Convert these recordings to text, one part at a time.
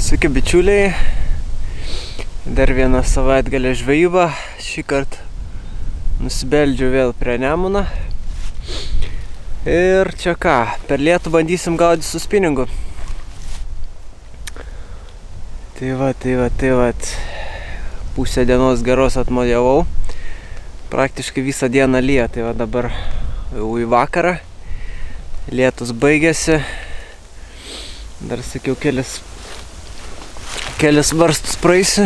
Sveiki bičiuliai, dar vieną savaitgalę žvejybą, šį kartą nusibeldžiu vėl prie Nemuno ir čia ką, per lietų bandysim gaudyti su spiningu. Tai va, pusę dienos geros atmojavau, praktiškai visą dieną lyja, tai va dabar jau į vakarą, lietus baigėsi, dar sakiau kelias varstus praeisiu,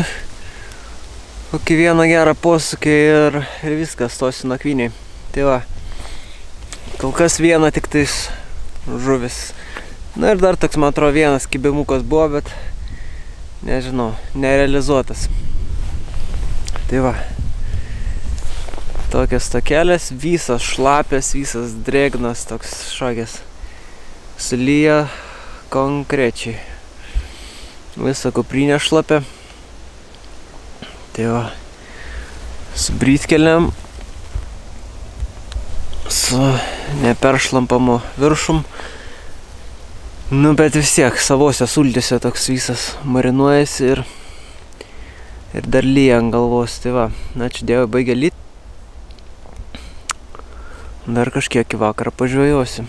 kokį vieną gerą posūkį ir viskas, stosiu nakvyniai. Tai va, kol kas viena tik tais žuvis. Na ir dar toks, man atrodo, vienas kibimukas buvo, bet nežinau, nerealizuotas. Tai va, tokias tokelės, visas šlapės, visas drėgnas, toks šakės. Sulyja konkrečiai. Visą kuprinę šlapę. Tai va, su brytkelėm, su neperšlampamu viršum. Nu, bet vis tiek savose sultyse toks visas marinuojasi ir dar lyja ant galvos. Tai va, ačiū Dievui, baigė lyt. Dar kažkiek į vakarą pažvejosiu.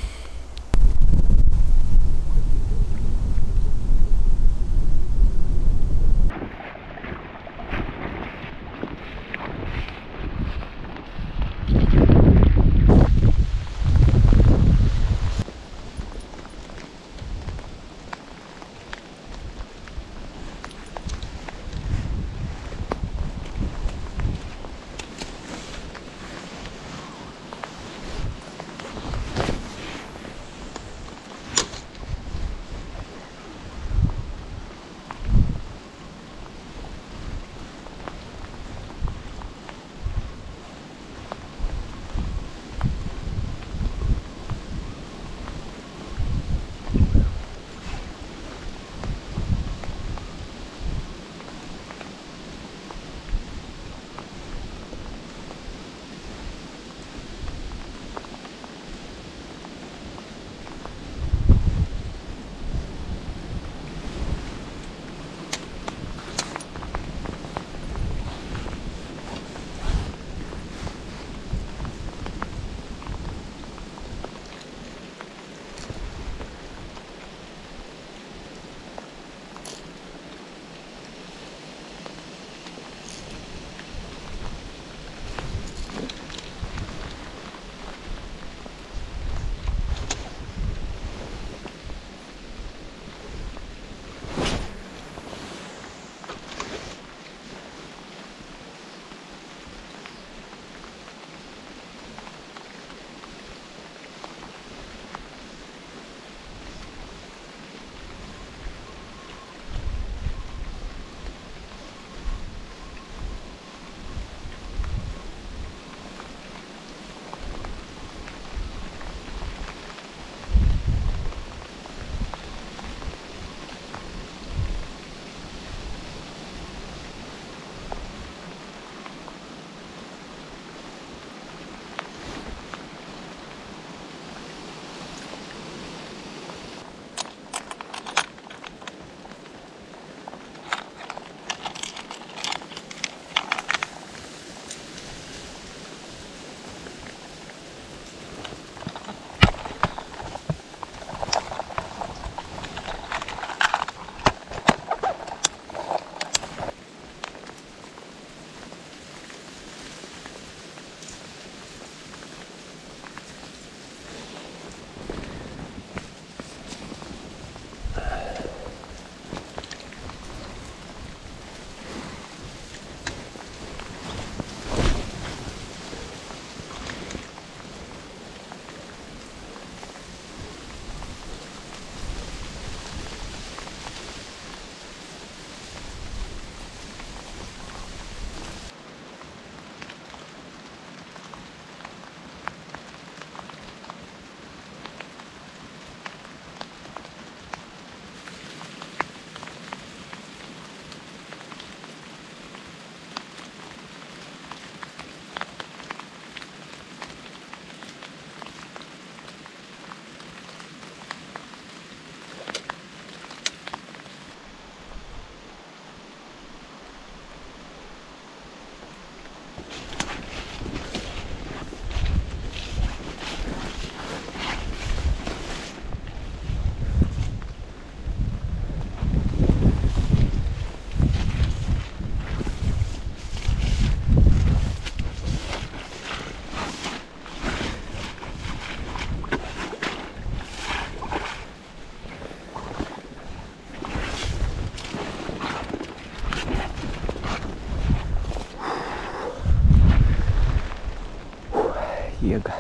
jėga.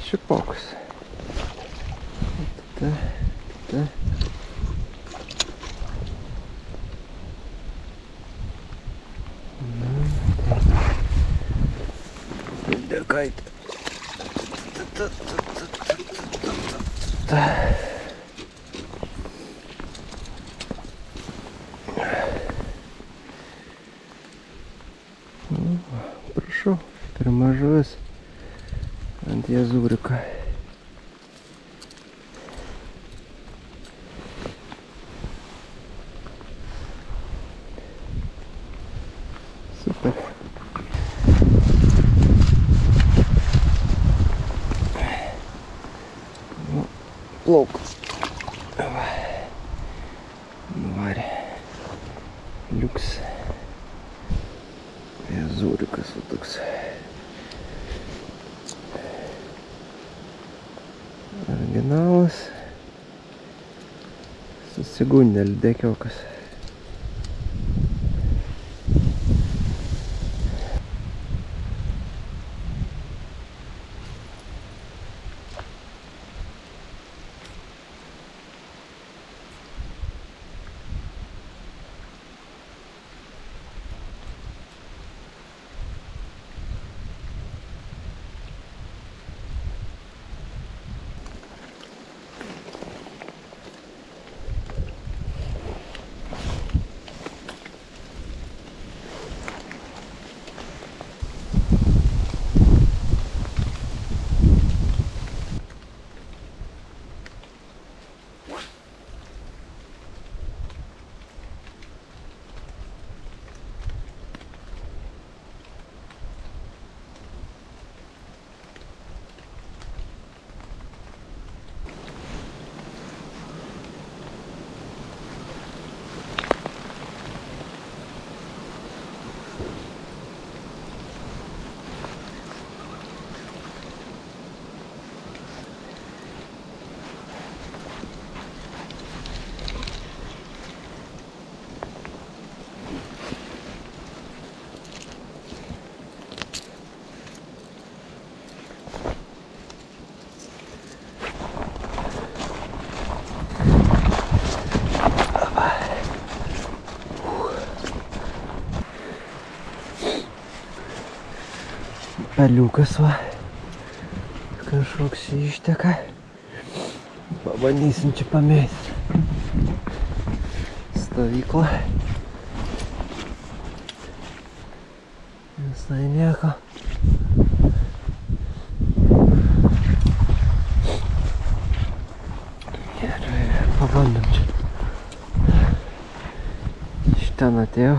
Šipokus. Dekaitė. Prašau, pirma žuvis ant jezūriko. Super. Plauk. Nuvarė. Liuks. Jezūrikas va toks. Originalas. Susigundė lydekiokas. Peliukas va, kažkoks išteka. Pabandysim čia pamėsti. Stovyklą. Visai nieko. Ir pabandom čia. Iš ten atėjau.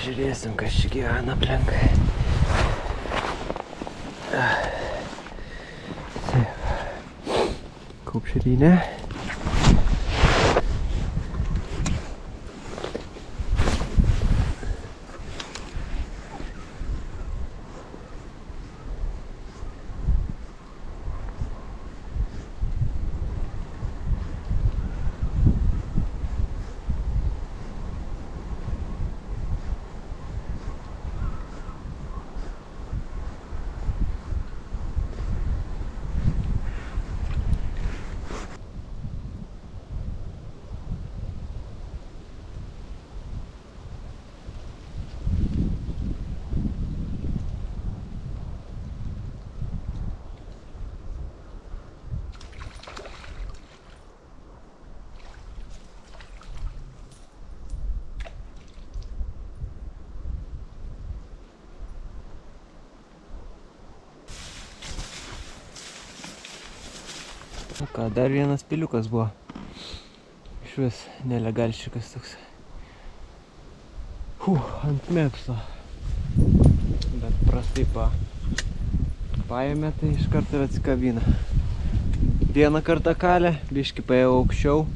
Žiūrėsim, kas čia gyvena aplinkai. Kaupšerinė. O ką, dar vienas piliukas buvo. Iš vis nelegalščikas toks. Ant mėpso. Bet prastai paėmė, tai iš karto ir atsikabina. Vieną kartą kalė, biškį paėjau aukščiau.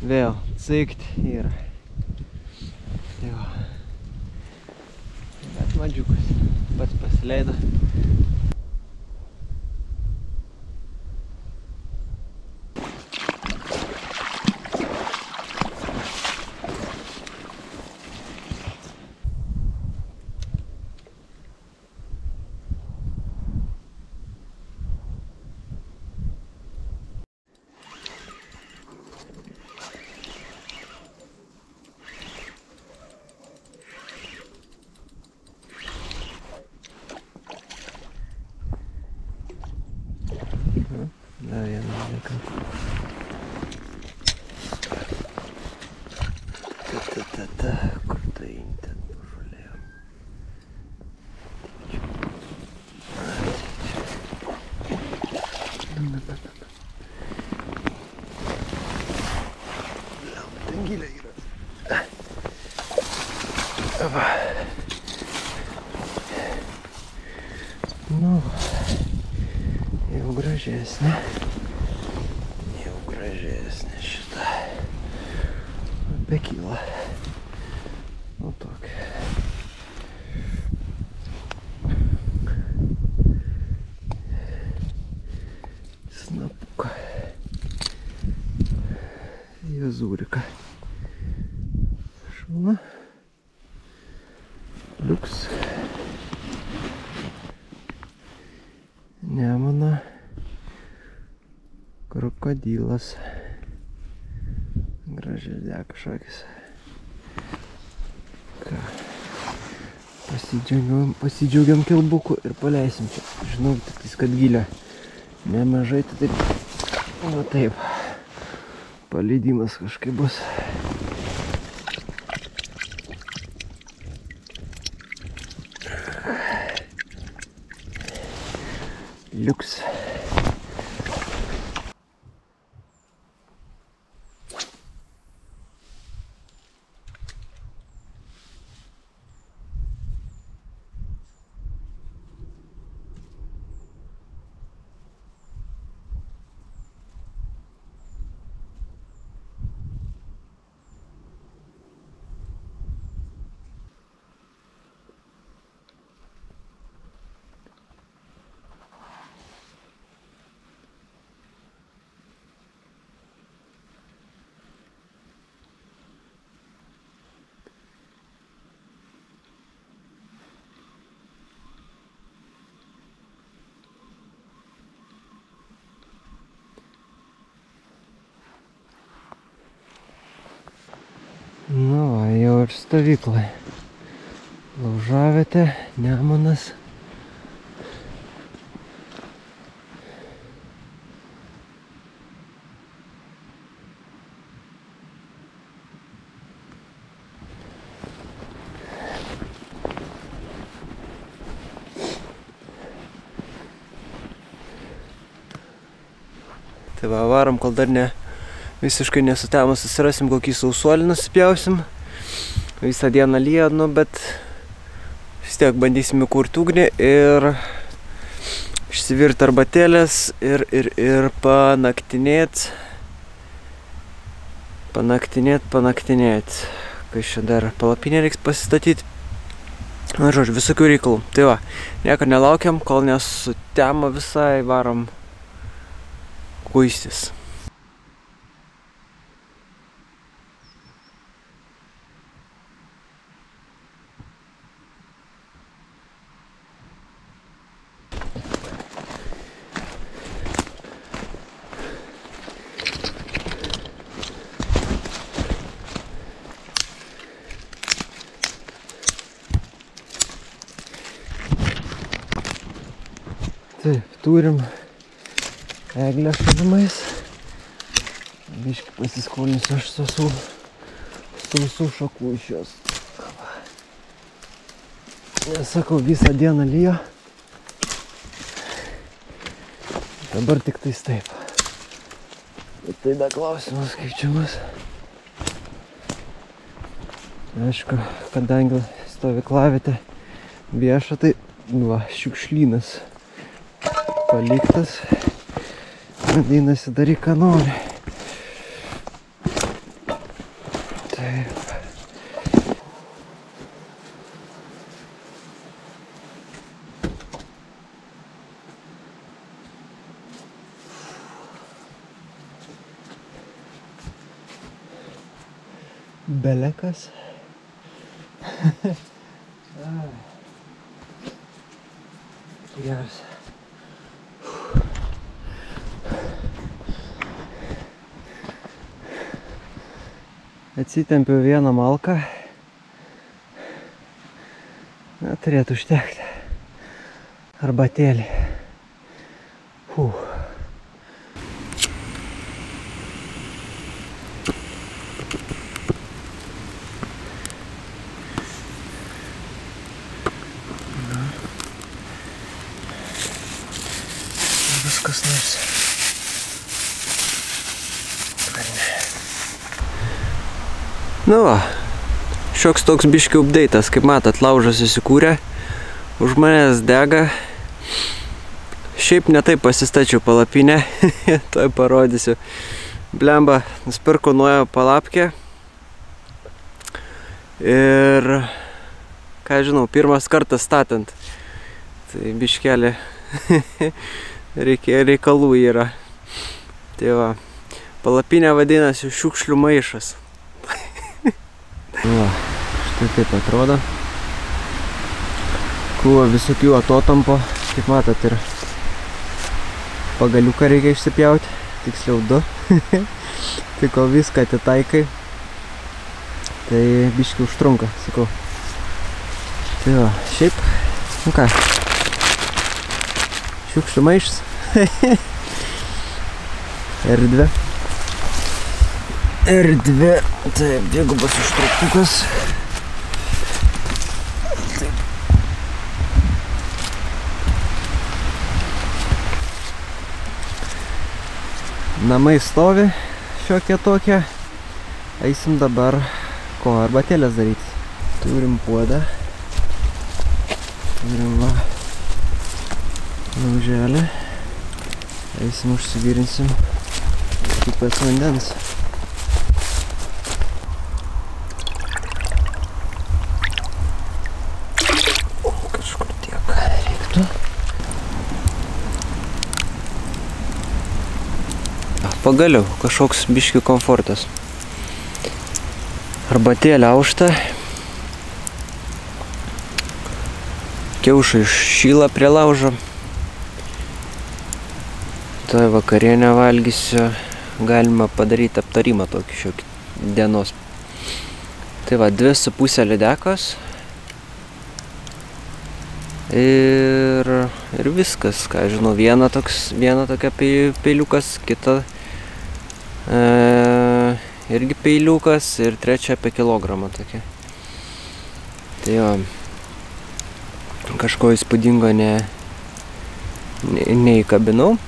Vėl cikt yra. Tai va. Bet madžiukas pats pasileido. Dar vieną lieka. Kur tai ten pažulėjom? Ten giliai yra. Nu, jau gražesnė. Šitą. Bekyla. Nu tokia. Snapuka. Jazurika. Šalna. Liuks. Nemana. Krokodilas. Gražiai deka šakis. Ką? Pasidžiaugiam kilbuku ir paleisim čia. Žinau, tik kad gilio nemažai, tai taip. Nu taip. Paleidimas kažkaip bus. Liuks. Nu va, jau ir stovyklai. Laužavietė, Nemunas. Tai va, varom, kol dar visiškai nesutemus, susirasim kokį sausuolį, nusipjausim. Visą dieną lyja, nu, bet vis tiek bandysim įkurti ugnį ir išsivirti arbatėlės ir panaktinėt. Panaktinėt. Kai čia dar palapinę reiks pasistatyti. Na, žodžiu, visokių reikalų. Tai va, nieko nelaukiam, kol nesutema visai, varom kuistis. Taip, turim eglę šalimais. Biškį pasiskolinsiu aš sausų šakų iš jos. Nesakau, visą dieną lyja. Dabar tik tais taip. Tai dar klausimas, kaip čia bus. Aišku, kadangi stovyklavietė vieša, tai va, šiukšlynas paliktas. Vadinasi, daryk, ką nori. Taip. Belekas. Geras. Atsitempiau vieną malką. Na, turėtų užtekti. Arbatėlį. Viskas nors. Nu va, šioks toks biškių update'as, kaip matot, laužas įsikūrė, už manęs dega. Šiaip ne taip pasistačiau palapinę, toj parodysiu. Blemba, nusipirko naują palapkę. Ir, ką žinau, pirmas kartas statant. Tai biškelė reikalų yra. Tai va, palapinė vadinasi šiukšlių maišas. Va, štai taip atrodo. Krūva visokių atotampo, kaip matot, ir pagaliuką reikia išsipjauti, tiksliau 2. Tai kol viską atitaikai, tai biškį užtrunka, sakau. Tai va, šiaip, nu ką, šiukšlių maišas. Erdvė. Erdvė, taip, dvigubas užtrauktukas. Taip. Namai stovi šiokie tokie. Eisim dabar ko, arbatėlės daryti. Turim puodą. Turim va lauželį. Eisim užsivirinsim upės vandens. Pagaliau, kažkoks biškių komfortas. Arbatėlė aušta. Kiaušai šyla prie laužo. Toj vakarienę valgysiu. Galima padaryti aptarimą tokį šiokį dienos. Tai va, 2,5 lydekos. Ir viskas, ką žinau, viena tokia peiliukas, kita irgi peiliukas ir trečia apie kilogramą tokia. Tai jo, kažko įspūdingo neįkabinau.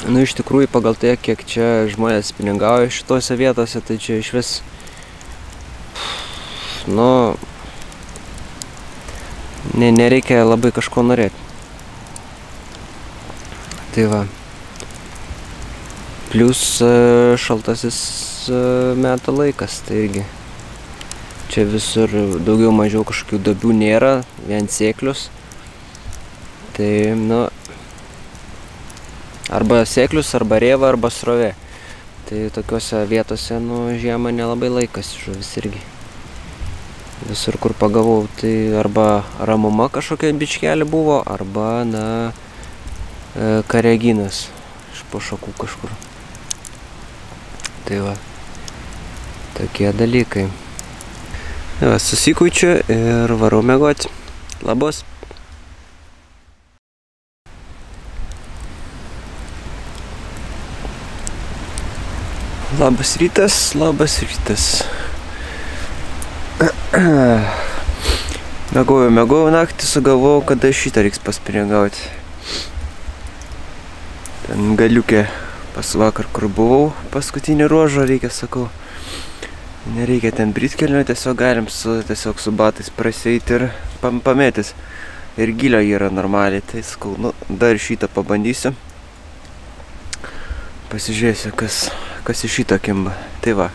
Nu, iš tikrųjų, pagal tai, kiek čia žmonės pinigauja šitose vietose, tai čia iš vis, nu, nereikia labai kažko norėti. Tai va. Plius šaltasis metų laikas, tai irgi. Čia visur daugiau mažiau kažkokių duobių nėra, vien sėklius. Tai, nu, arba sėklius, arba rėva, arba srovė. Tai tokiuose vietose, nu, žiemą nelabai laikas žuvis irgi. Visur, kur pagavau, tai arba ramuma kažkokia bičkelė buvo, arba, na, kareginas iš po šakų kažkur. Tai va, tokie dalykai. Va, susikuičiu ir varau miegoti. Labos. Labas rytas, labas rytas. Mėgojau naktį, sugalvojau, kada šitą reiks paspiriegauti. Ten galiukė Pas vakar, kur buvau, paskutinį ruožą reikia, sakau. Nereikia ten britkelnių, tiesiog galim tiesiog su batais prasieiti ir pamėtis. Ir gilio yra normaliai, tai sakau, nu, dar šitą pabandysiu. Pasižiūrėsiu, kas iš šitą kimba. Tai va,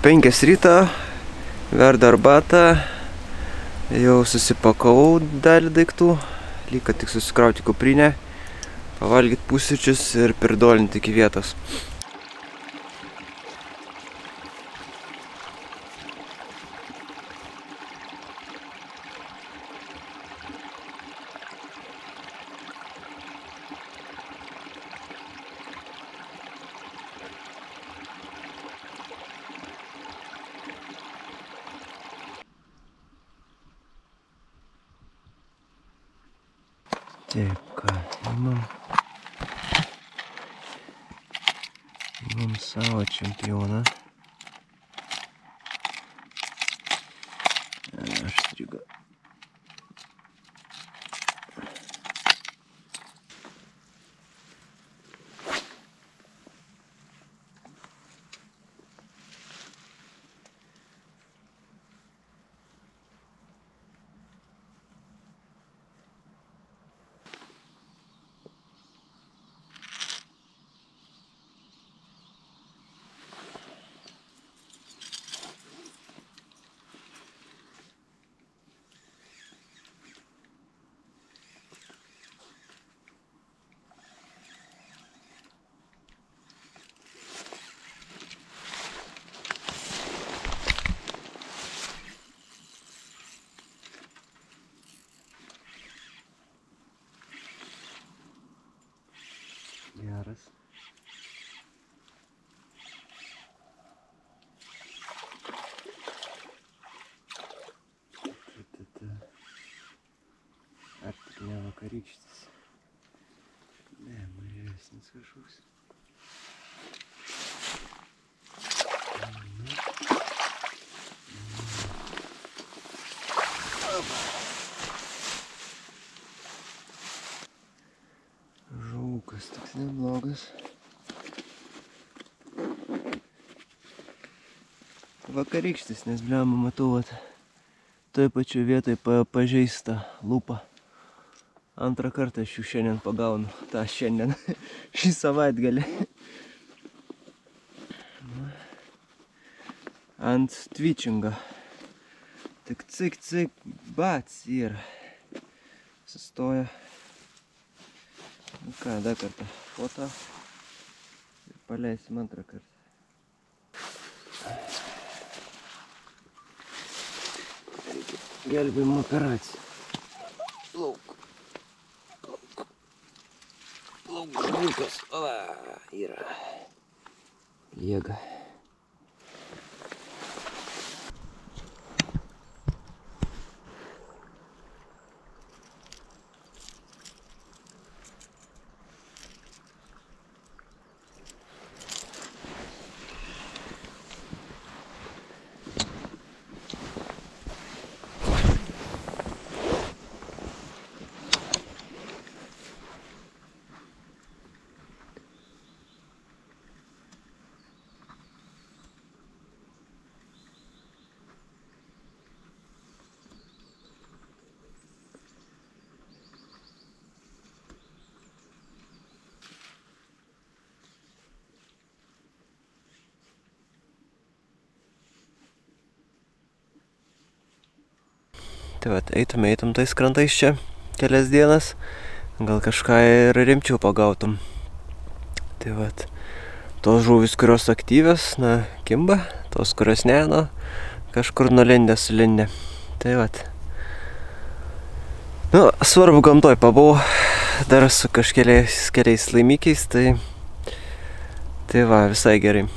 5 ryto, verda arbatą, jau susipakavau dalį daiktų, lyg tik susikrauti kuprinę, pavalgyti pusryčius ir pirdolinti iki vietos. Taip, ką, imam savo čempioną. Aštriga. Geras. Ar tik ne vakarykštis? Ne, mažesnis kažkoks. Žukas toks neblogas. Vakarykštis, nes blemą matau, toj pačioj vietoj pažeista lūpa. Antrą kartą aš jų šiandien pagaunu. Šį savaitgalį. Ant twitchingo. Tik cik, bats ir sustoja. Nu ką, dar kartą foto ir paleisim antrą kartą. Gelbėjimo operacija. Plauk žuvikas. O, yra. Jėga. Tai vat, eitum tais krantais čia kelias dienas, gal kažką ir rimčiau pagautum. Tai vat, tos žuvis, kurios aktyvios, na, kimba, tos, kurios ne, nu, kažkur nulindė, sulindė. Tai vat. Nu, svarbu gamtoj pabuvau, dar su keliais laimikiais, tai va, visai gerai.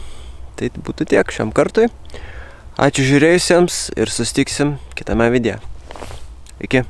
Tai būtų tiek šiam kartui. Ačiū žiūrėjusiems ir susitiksim kitame video. Iki.